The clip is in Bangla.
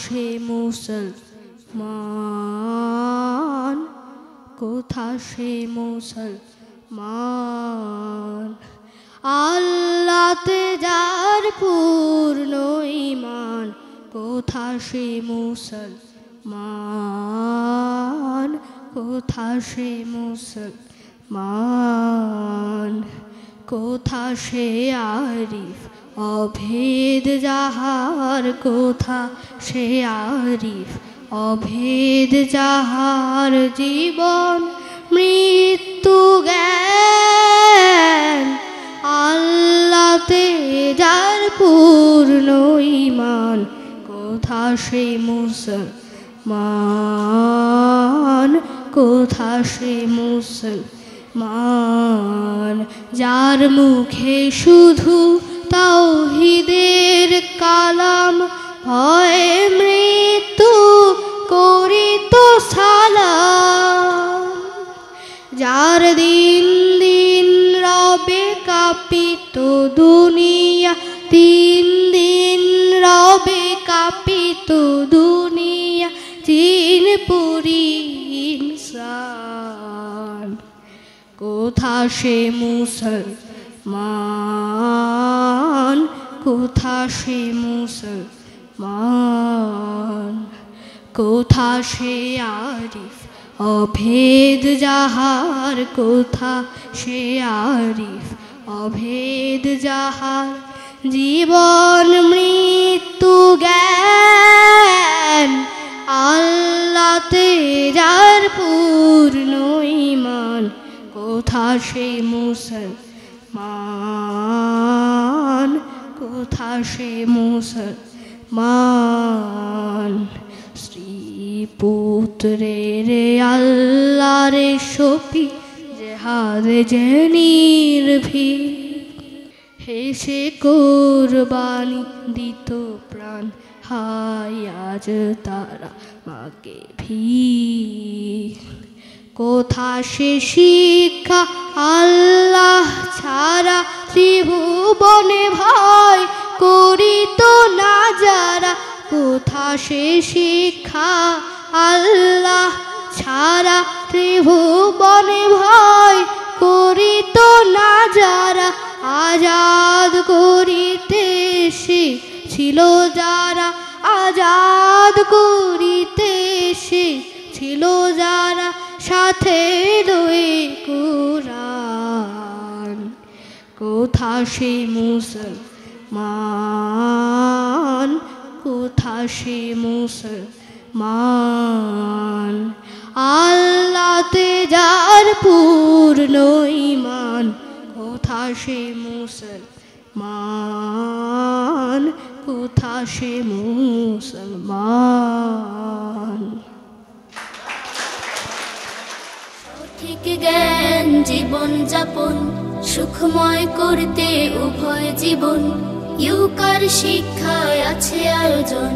সে মুসলমান, কোথা সে মুসলমান? আল্লাহতে যার পূর্ণ ঈমান, কোথা সে মুসলমান, কোথা সে মুসলমান? কোথা সে আরিফ অভেদ যাহার, কোথা সে আরিফ অভেদ যাহার? জীবন মৃত্যু জ্ঞান আল্লাহতে যার পূর্ণ ঈমান, কোথা সে মুসলমান, কোথা সে মুসলমান? যার মুখে শুধু তাওহীদের কালাম, ভয়ে মৃত্যু করিত সালাম। যার দিন দিন রবে কাঁপিত দুনিয়া, দিন দিন রবে কাঁপিত দুনিয়া, জিনপুরি ইনসান। কোথা সে মুসলমান, কোথা সে মুসলমান? কোথা সে আরিফ অভেদ যাহার, কোথা সে আরিফ অভেদ যাহার? জীবন মৃত্যু জ্ঞান আল্লাহতে যার পূর্ণ ঈমান, কোথা সে মুসলমান, কোথা সে মুসলমান? স্ত্রী পুত্রের আল্লাহর শফি, জেহাদে যে নির্ভীক, হেসে কোরবানি দিত প্রাণ, হায় আজ তারা মাকে ভিক। কোথা সে শিক্ষা আল্লাহ ছাড়া, ত্রিভুবনে ভয় করিত না যারা? কোথা সে শিক্ষা আল্লাহ ছাড়া, ত্রিভুবনে ভয় করিত না যারা? আজাদ করিতে সে ছিল যারা, আজাদ করিতে সে ছিল যারা, সাথে লয়ে কুরআন। কোথা সে মুসলমান, কোথা সে মুসলমান? আল্লাহতে যার পূর্ণ ঈমান, কোথা সে মুসলমান, কোথা সে মুসলমান? সঠিক জ্ঞান জীবন যাপন সুখময় করতে উভয় জীবন, ইউকার শিক্ষায় আছে আয়োজন।